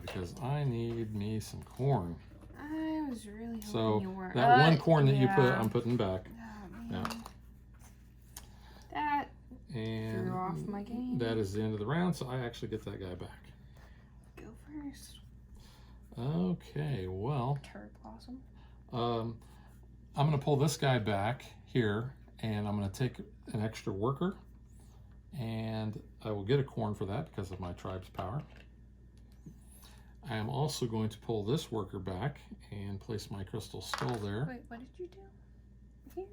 Because I need me some corn. I was really hoping you weren't. That 1 corn that you put, I'm putting back. Oh, man. That threw off my game. That is the end of the round, so I actually get that guy back. Go first. Okay, well. Turd blossom. I'm going to pull this guy back here, and I'm going to take an extra worker, and I will get a corn for that because of my tribe's power. I am also going to pull this worker back and place my crystal skull there. Wait, what did you do? Here?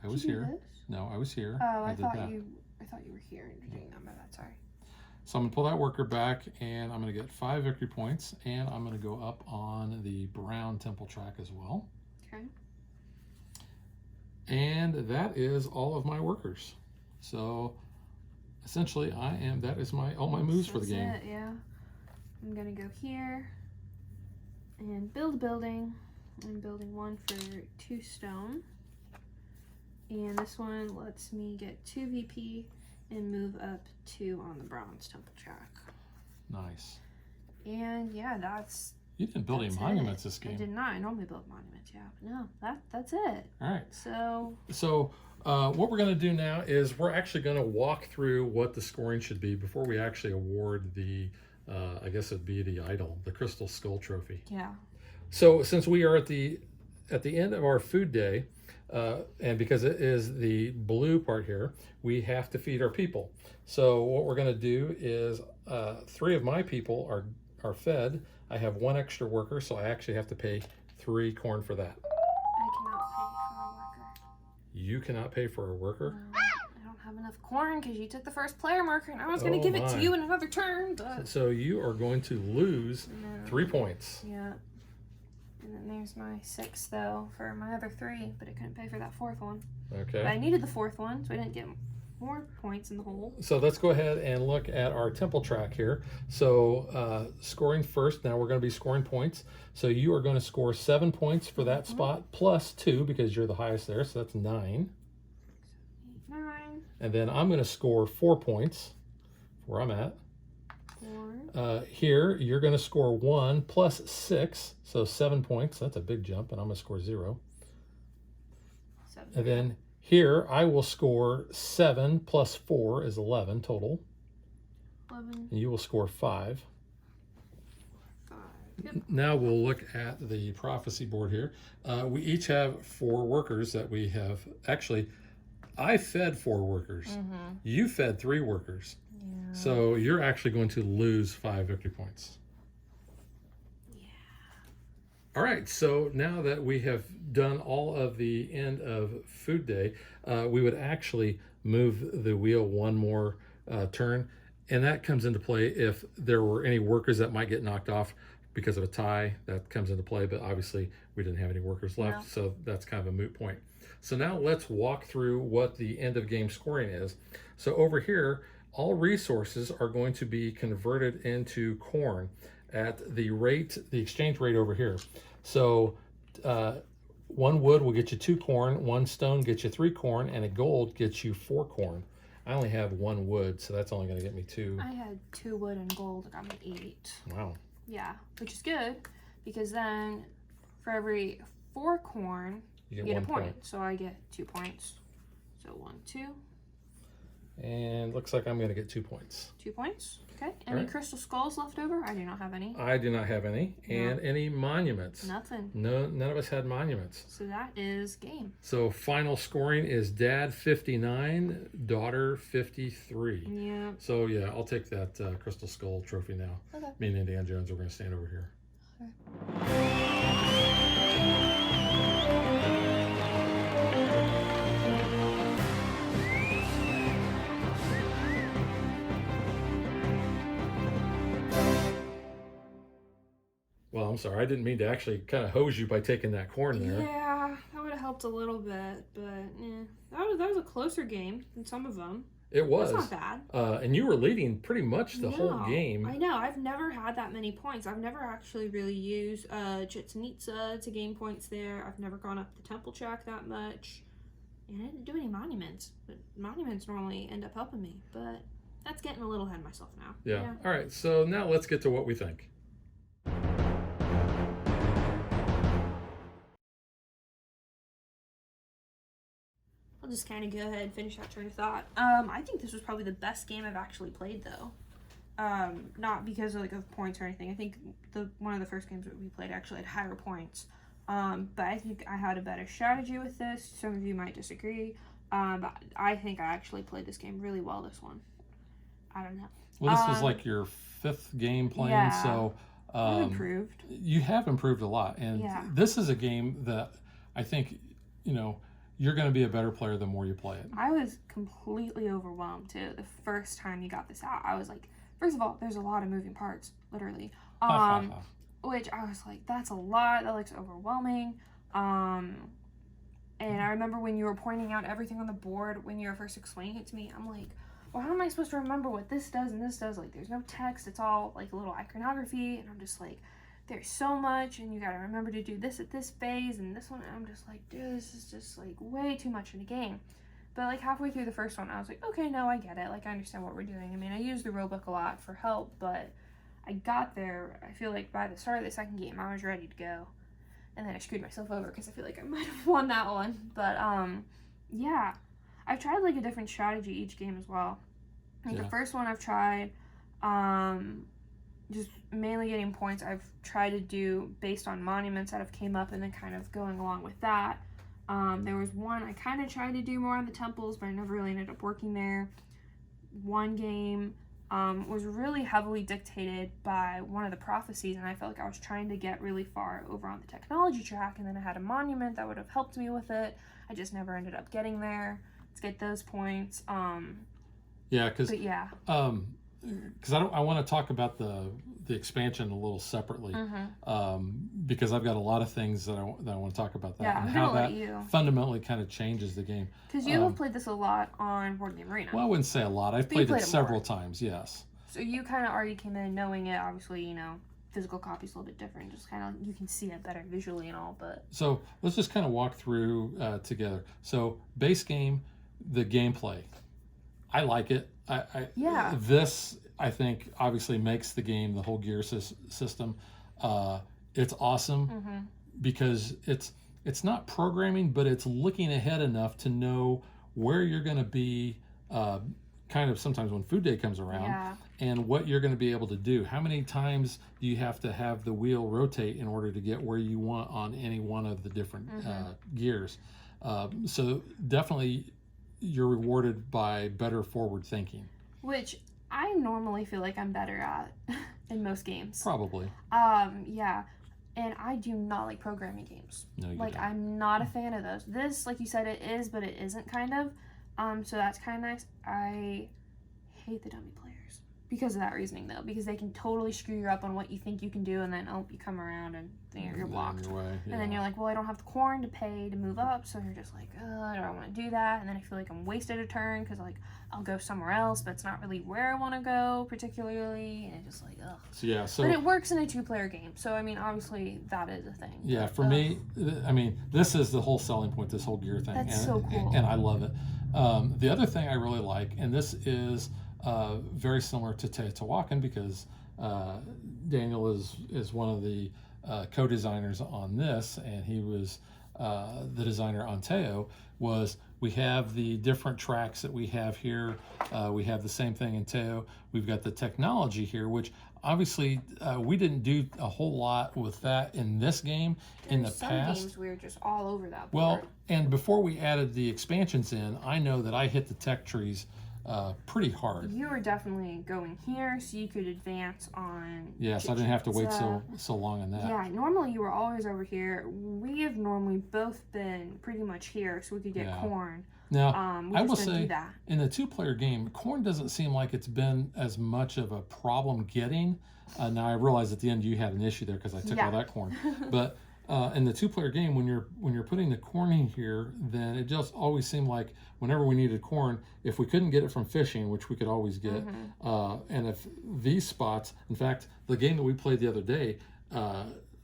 I was here. No, I was here. Oh, I thought you were here and you're doing that. My bad. Sorry. So I'm going to pull that worker back, and I'm going to get 5 victory points, and I'm going to go up on the brown temple track as well. Okay. And that is all of my workers. So essentially, that is all my moves for the game. That's it, yeah. I'm gonna go here and build a building. I'm building 1 for 2 stone. And this one lets me get 2 VP and move up 2 on the bronze temple track. Nice. And yeah, that's... You didn't build any monuments this game. I did not. I normally build monuments, yeah. But no, that's it. All right. So what we're going to do now is we're actually going to walk through what the scoring should be before we actually award the, I guess it'd be the idol, the Crystal Skull Trophy. yeah. So since we are at the end of our food day, and because it is the blue part here, we have to feed our people. So what we're going to do is 3 of my people are fed. I have 1 extra worker, so I actually have to pay 3 corn for that. I cannot pay for a worker. You cannot pay for a worker? I don't have enough corn because you took the first player marker and I was going to give it to you in another turn. But... So you are going to lose 3 points. Yeah. And then there's my 6 though for my other 3, but I couldn't pay for that 4th one. Okay. But I needed the 4th one, so I didn't get more points in the hole. So let's go ahead and look at our temple track here. So scoring first, now we're going to be scoring points. So you are going to score 7 points for that spot, plus 2 because you're the highest there, so that's 9. 9. And then I'm going to score 4 points where I'm at. 4. Here, you're going to score 1 plus 6, so 7 points. That's a big jump, and I'm going to score 0. 7. And then here, I will score 7 plus 4 is 11 total. 11. And you will score 5. 5. Yep. Now we'll look at the prophecy board here. We each have 4 workers that we have. Actually, I fed 4 workers. You fed 3 workers. Yeah. So you're actually going to lose 5 victory points. Yeah. All right, so now that we have done all of the end of food day, we would actually move the wheel 1 more turn, and that comes into play if there were any workers that might get knocked off because of a tie. That comes into play, but obviously we didn't have any workers left, so that's kind of a moot point. So now let's walk through what the end of game scoring is. So over here, all resources are going to be converted into corn. at the exchange rate over here. So 1 wood will get you 2 corn, 1 stone gets you 3 corn, and a gold gets you 4 corn. I only have 1 wood, so that's only going to get me 2. I had 2 wood and gold. It got me 8. Wow. Yeah, which is good because then for every 4 corn, you get a point. So I get 2 points. So 1, 2. And looks like I'm going to get 2 points. 2 points. Okay. Any crystal skulls left over? I do not have any. I do not have any. No. And any monuments? Nothing. No, none of us had monuments. So that is game. So final scoring is Dad 59, daughter 53. Yeah. So yeah, I'll take that crystal skull trophy now. Okay. Me and Indiana Jones are going to stand over here. Okay. Well, I'm sorry. I didn't mean to actually kind of hose you by taking that corn there. Yeah, that would have helped a little bit, but that was a closer game than some of them. It was. That's not bad. And you were leading pretty much the whole game. I know. I've never had that many points. I've never actually really used Chichen Itza to gain points there. I've never gone up the temple track that much. And I didn't do any monuments. But monuments normally end up helping me. But that's getting a little ahead of myself now. Yeah. All right. So now let's get to what we think. I'll just kind of go ahead and finish that train of thought. I think this was probably the best game I've actually played, though. Not because of points or anything. I think one of the first games that we played actually had higher points. But I think I had a better strategy with this. Some of you might disagree. But I think I actually played this game really well, this one. I don't know. Well, this was like your 5th game playing, so... you improved. You have improved a lot. And this is a game that I think, you're going to be a better player the more you play it. I was completely overwhelmed, too. The first time you got this out, I was like, first of all, there's a lot of moving parts, literally. Which I was like, that's a lot. That looks overwhelming. And I remember when you were pointing out everything on the board, when you were first explaining it to me, I'm like, well, how am I supposed to remember what this does and this does? Like, there's no text. It's all, like, a little iconography. And I'm just like, there's so much, and you gotta remember to do this at this phase and this one. And I'm just like, dude, this is just, like, way too much in a game. But, like, halfway through the first one, I was like, okay, no, I get it. Like, I understand what we're doing. I mean, I used the rulebook a lot for help, but I got there. I feel like by the start of the second game, I was ready to go. And then I screwed myself over because I feel like I might have won that one. But, yeah. I've tried, like, a different strategy each game as well. Like, the first one I've tried, just mainly getting points. I've tried to do based on monuments that have came up and then kind of going along with that. There was one I kind of tried to do more on the temples, but I never really ended up working there. One game was really heavily dictated by one of the prophecies, and I felt like I was trying to get really far over on the technology track, and then I had a monument that would have helped me with it. I just never ended up getting there to get those points. Because I want to talk about the expansion a little separately, because I've got a lot of things that I want to talk about that and how that fundamentally kind of changes the game. Because you have played this a lot on Board Game Arena. Well, I wouldn't say a lot. I've played it several times. Yes. So you kind of already came in knowing it. Obviously, physical copy's a little bit different. Just kind of you can see it better visually and all. But so let's just kind of walk through together. So base game, the gameplay. I like it. This, I think, obviously makes the game, the whole gear system. It's awesome because it's not programming, but it's looking ahead enough to know where you're going to be kind of sometimes when food day comes around and what you're going to be able to do. How many times do you have to have the wheel rotate in order to get where you want on any one of the different gears? So definitely you're rewarded by better forward thinking. Which I normally feel like I'm better at in most games. Probably. Yeah. And I do not like programming games. No, you don't. I'm not a fan of those. This, like you said, it is, but it isn't kind of. So that's kind of nice. I hate the dummy players. because of that reasoning, though, because they can totally screw you up on what you think you can do, and then you come around and you're blocked. And then you're like, well, I don't have the corn to pay to move up, so you're just like, I don't want to do that. And then I feel like I'm wasted a turn because like I'll go somewhere else, but it's not really where I want to go particularly, and it's just like, ugh. So yeah, but it works in a 2-player game, so I mean, obviously that is a thing. Yeah, but, for me, I mean, this is the whole selling point. This whole gear thing, That's so cool, and I love it. The other thing I really like, and this is very similar to Tzolkin, because Daniel is one of the co-designers on this, and he was the designer on Teo, was we have the different tracks that we have here. We have the same thing in Teo. We've got the technology here, which obviously we didn't do a whole lot with that in this game. In the past, games we were just all over that board. Well, and before we added the expansions in, I know that I hit the tech trees pretty hard. You were definitely going here, so you could advance on. Yeah, so I didn't have to wait so long on that. Yeah, normally you were always over here. We have normally both been pretty much here, so we could get corn. Now, we I just will didn't say, do that. in the 2-player game, corn doesn't seem like it's been as much of a problem getting. Now, I realize at the end you had an issue there because I took all that corn. But in the 2-player game, when you're putting the corn in here, then it just always seemed like whenever we needed corn, if we couldn't get it from fishing, which we could always get, and if these spots, in fact, the game that we played the other day,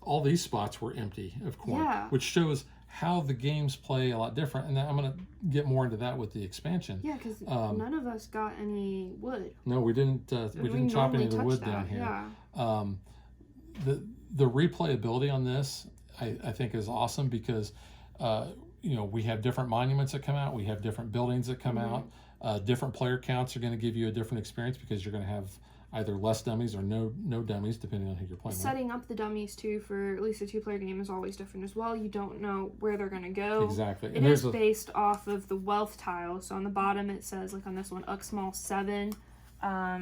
all these spots were empty of corn, which shows how the games play a lot different. And I'm going to get more into that with the expansion. Yeah, because none of us got any wood. No, we didn't. We didn't chop any of the wood down here. Yeah. The replayability on this, I think, is awesome because we have different monuments that come out. We have different buildings that come out. Different player counts are going to give you a different experience because you're going to have either less dummies or no dummies, depending on who you're playing with. Setting up the dummies, too, for at least a 2-player game is always different as well. You don't know where they're going to go. Exactly. It is based off of the wealth tile. So on the bottom it says, like on this one, Uxmal 7.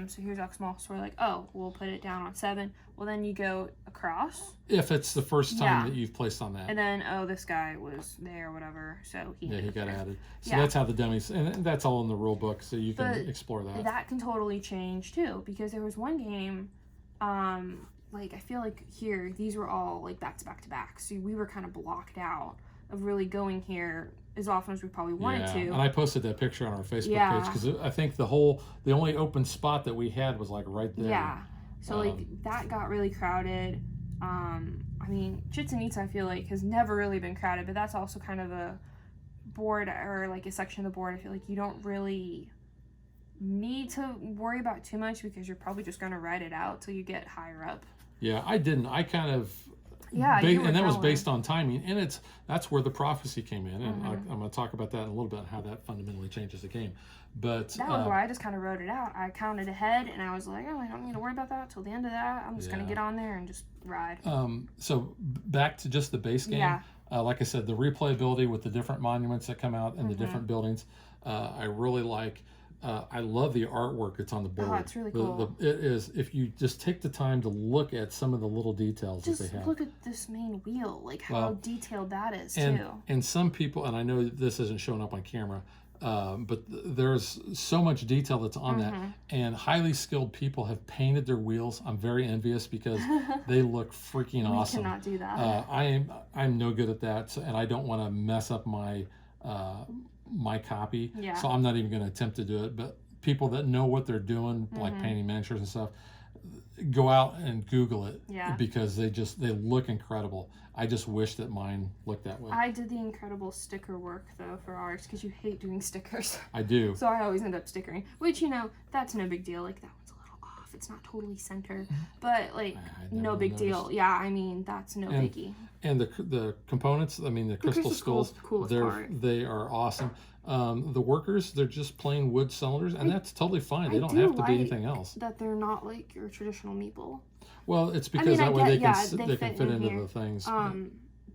So here's Uxmal. So we're like, oh, we'll put it down on 7. Well, then you go across. If it's the first time that you've placed on that. And then, this guy was there or whatever, so he got added. So that's how the dummies, and that's all in the rule book, so you can explore that. That can totally change, too, because there was one game, like, I feel like here, these were all, like, back to back, so we were kind of blocked out of really going here as often as we probably wanted to. And I posted that picture on our Facebook page, because I think the only open spot that we had was, like, right there. Yeah. So, that got really crowded. I mean, Chichen Itza, I feel like, has never really been crowded, but that's also kind of a board, or, like, a section of the board I feel like you don't really need to worry about too much because you're probably just going to ride it out till you get higher up. Yeah, I didn't. I kind of... Yeah, and that was based on timing, and that's where the prophecy came in, and I'm going to talk about that in a little bit, how that fundamentally changes the game. But that was where I just kind of wrote it out. I counted ahead, and I was like, I don't need to worry about that till the end of that. I'm just going to get on there and just ride. So back to just the base game. Yeah. Like I said, the replayability with the different monuments that come out and the different buildings, I really like. I love the artwork that's on the board. Oh, it's really cool. It is. If you just take the time to look at some of the little details that they have. Just look at this main wheel, like how detailed that is, too. And some people, and I know this isn't showing up on camera, but there's so much detail that's on that. And highly skilled people have painted their wheels. I'm very envious because they look freaking awesome. We cannot do that. I'm no good at that, and I don't want to mess up my copy, so I'm not even going to attempt to do it. But people that know what they're doing, like painting miniatures and stuff, go out and Google it because they look incredible. I just wish that mine looked that way. I did the incredible sticker work though for ours because you hate doing stickers. I do. So I always end up stickering, which that's no big deal. Like that one's a little off. It's not totally centered, but like no big deal. Yeah, I mean that's no biggie. And the components, I mean the crystal skulls, they are awesome. The workers, they're just plain wood cylinders, and that's totally fine. They don't have to be anything else. That they're not like your traditional meeple. Well, it's because that way they can fit into the things.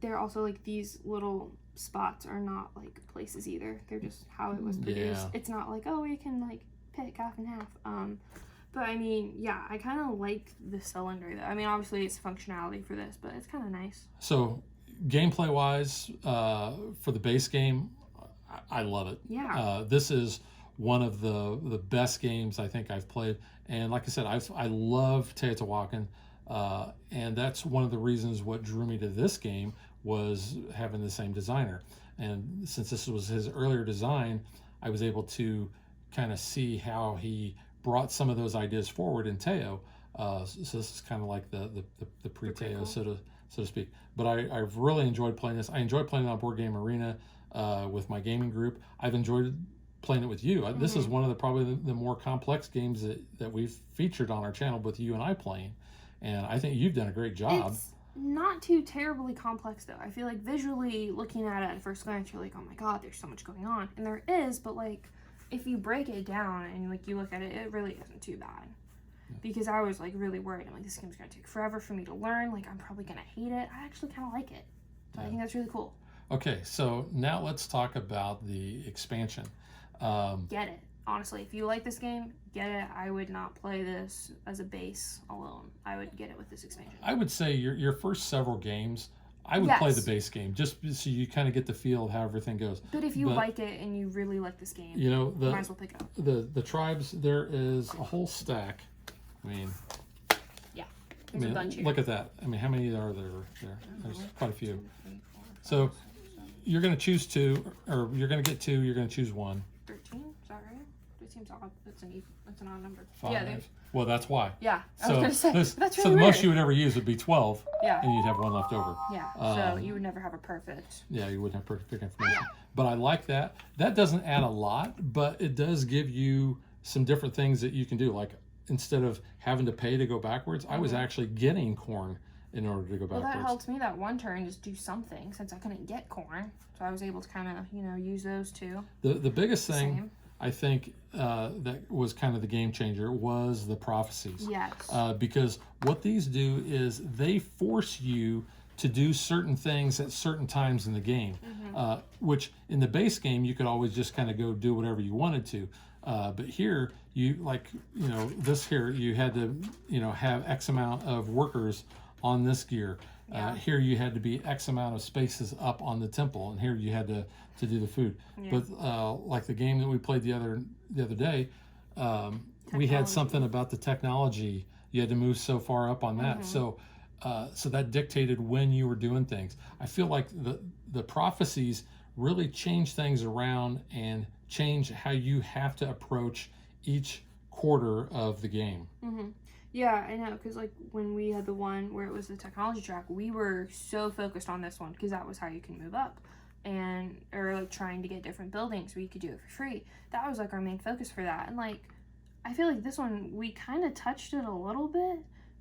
They're also like these little spots are not like places either. They're just how it was produced. Yeah. It's not like you can like pick half and half. But I mean, I kind of like the cylinder though. I mean, obviously it's functionality for this, but it's kind of nice. So, gameplay wise, for the base game, I love it. Yeah. This is one of the best games I think I've played. And like I said, I love Teotihuacan, and that's one of the reasons what drew me to this game was having the same designer. And since this was his earlier design, I was able to kind of see how he brought some of those ideas forward in Teo. So this is kind of like the pre-Teo, cool. so to speak. But I've really enjoyed playing this. I enjoy playing it on Board Game Arena with my gaming group. I've enjoyed playing it with you. This is one of probably the more complex games that we've featured on our channel with you and I playing. And I think you've done a great job. It's not too terribly complex though. I feel like visually looking at it at first glance, you're like, oh my god, there's so much going on. And there is, but like if you break it down and like you look at it, it really isn't too bad. Because I was like really worried. I'm like, this game's gonna take forever for me to learn. Like I'm probably gonna hate it. I actually kind of like it. So I think that's really cool. Okay, so now let's talk about the expansion. Get it. Honestly, if you like this game, get it. I would not play this as a base alone. I would get it with this expansion. I would say your first several games, I would play the base game just so you kind of get the feel of how everything goes. But if you like it and you really like this game, you know, might as well pick it up. The tribes, there is a whole stack. I mean, there's a bunch here. Look at that. I mean, how many are there? There's quite a few. 2, 3, 4, 5, 6, 7. You're going to choose 2, or you're going to get 2. You're going to choose 1. 13. Is that right? It seems odd. It's an odd number. 5. Yeah. Well, that's why. Yeah. I was going to say that's really so the weird. most you would ever use would be 12. Yeah. And you'd have 1 left over. Yeah. So you would never have a perfect. Yeah, you wouldn't have perfect information. But I like that. That doesn't add a lot, but it does give you some different things that you can do. Like instead of having to pay to go backwards, I was actually getting corn in order to go backwards. Well, that helped me that one turn just do something since I couldn't get corn. So I was able to kind of, use those two. The biggest thing I think that was kind of the game changer was the prophecies. Yes. Because what these do is they force you to do certain things at certain times in the game, which in the base game you could always just kind of go do whatever you wanted to. But here, this here, you had to, have X amount of workers on this gear. Here you had to be X amount of spaces up on the temple, and here you had to do the food. But like the game that we played the other day, we had something about the technology. You had to move so far up on that. So that dictated when you were doing things. I feel like the prophecies really change things around and change how you have to approach each quarter of the game. Yeah, I know, because like when we had the one where it was the technology track, we were so focused on this one because that was how you can move up, or like trying to get different buildings where you could do it for free. That was like our main focus for that. And like I feel like this one we kind of touched it a little bit,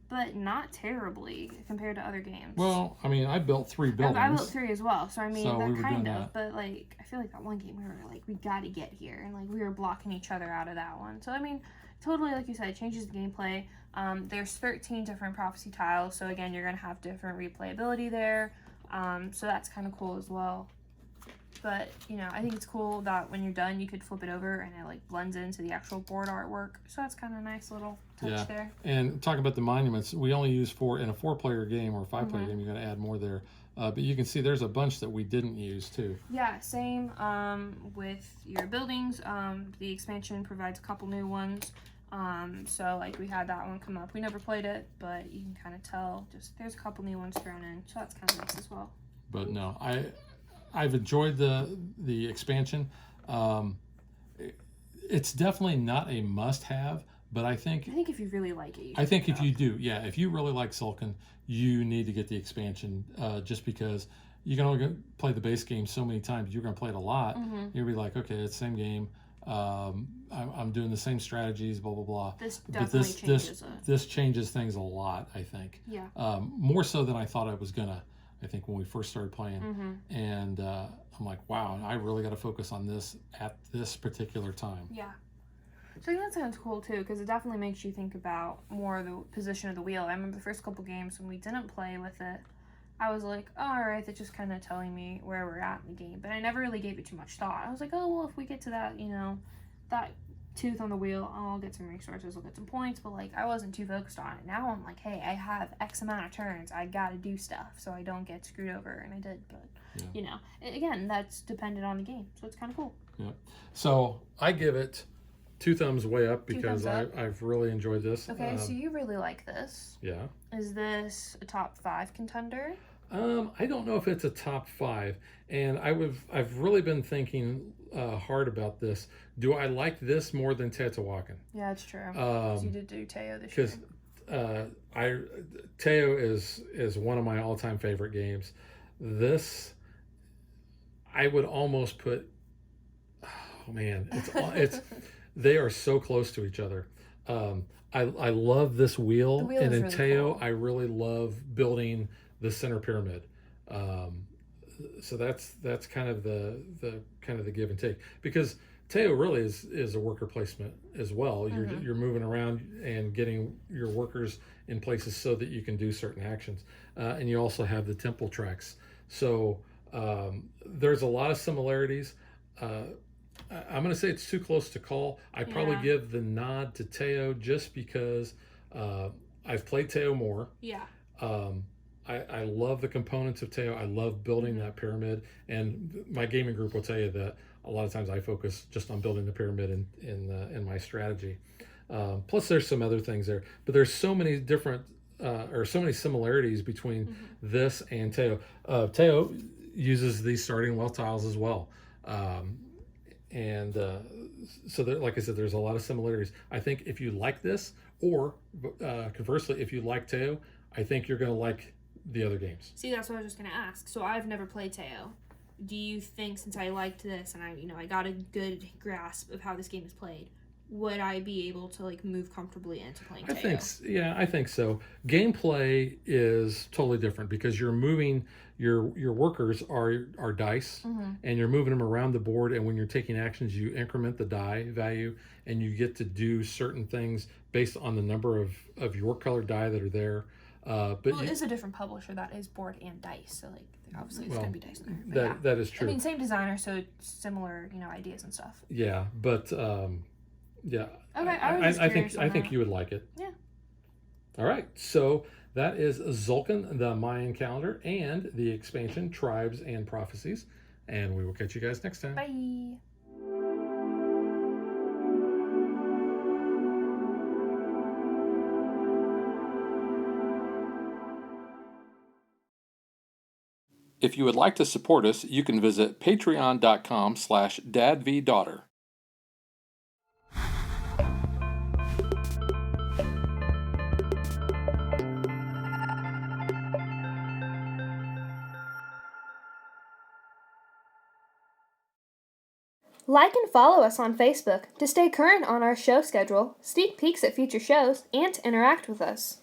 but not terribly compared to other games. Well, I mean, I built 3 buildings. I built 3 as well, so I mean, So that we were kind doing of. that. But like, I feel like that one game we were like, we got to get here, and like we were blocking each other out of that one. So I mean, totally, like you said, it changes the gameplay. There's 13 different prophecy tiles, so again, you're gonna have different replayability there. So that's kind of cool as well. But I think it's cool that when you're done, you could flip it over and it like blends into the actual board artwork. So that's kind of a nice little touch there. And talking about the monuments, we only use 4 in a 4-player game or a 5-player game. You're going to add more there, but you can see there's a bunch that we didn't use too. Yeah, same with your buildings. The expansion provides a couple new ones. So like we had that one come up. We never played it, but you can kind of tell. Just there's a couple new ones thrown in, so that's kind of nice as well. But no, I've enjoyed the expansion. It's definitely not a must-have, but I think if you really like it, if you do, if you really like Tzolkin, you need to get the expansion. Just because you can only play the base game so many times, you're going to play it a lot. You'll be like, okay, it's the same game. I'm doing the same strategies, blah blah blah. This definitely changes it. This changes things a lot, I think. Yeah. More so than I thought I was gonna. I think when we first started playing, and I'm like, wow, I really got to focus on this at this particular time. Yeah. So I think that sounds cool too, because it definitely makes you think about more of the position of the wheel. I remember the first couple games when we didn't play with it, I was like, oh, all right, that's just kind of telling me where we're at in the game. But I never really gave it too much thought. I was like, oh, well, if we get to that, that tooth on the wheel. Oh, I'll get some resources, I'll get some points, but like I wasn't too focused on it. Now I'm like, hey, I have X amount of turns, I gotta do stuff so I don't get screwed over, and I did. But you know, again, that's dependent on the game, so it's kind of cool. Yeah. So I give it 2 thumbs way up because I've really enjoyed this. Okay, so you really like this. Yeah. Is this a top 5 contender? I don't know if it's a top 5, and I've really been thinking hard about this. Do I like this more than Teotihuacan? Yeah, it's true. You did do Teo this year. Because Teo is one of my all-time favorite games. This I would almost put. Oh man, it's they are so close to each other. I love this wheel, and in really Teo, cool. I really love building the center pyramid. So that's kind of the give and take, because Teo really is a worker placement as well. You're moving around and getting your workers in places so that you can do certain actions, and you also have the temple tracks. So there's a lot of similarities. I'm going to say it's too close to call. I probably give the nod to Teo just because I've played Teo more. Yeah. I love the components of Teo. I love building that pyramid, and my gaming group will tell you that a lot of times I focus just on building the pyramid in my strategy. Plus, there's some other things there, but there's so many different or so many similarities between this and Teo. Teo uses these starting well tiles as well. So there, like I said, there's a lot of similarities. I think if you like this, or conversely, if you like Teo, I think you're going to like the other games. See, that's what I was just going to ask. So I've never played Teo. Do you think, since I liked this and I got a good grasp of how this game is played, would I be able to like move comfortably into playing Teo? I think so. Gameplay is totally different because you're moving your workers are dice, and you're moving them around the board, and when you're taking actions you increment the die value, and you get to do certain things based on the number of your colored die that are there. But it is a different publisher that is board and dice, so like obviously it's going to be dice in there. But that is true. I mean, same designer, so similar ideas and stuff. Yeah, but yeah. Okay, I think you would like it. Yeah. All right, so that is Tzolkin, the Mayan calendar, and the expansion Tribes and Prophecies, and we will catch you guys next time. Bye. If you would like to support us, you can visit patreon.com/dadvdaughter. Like and follow us on Facebook to stay current on our show schedule, sneak peeks at future shows, and to interact with us.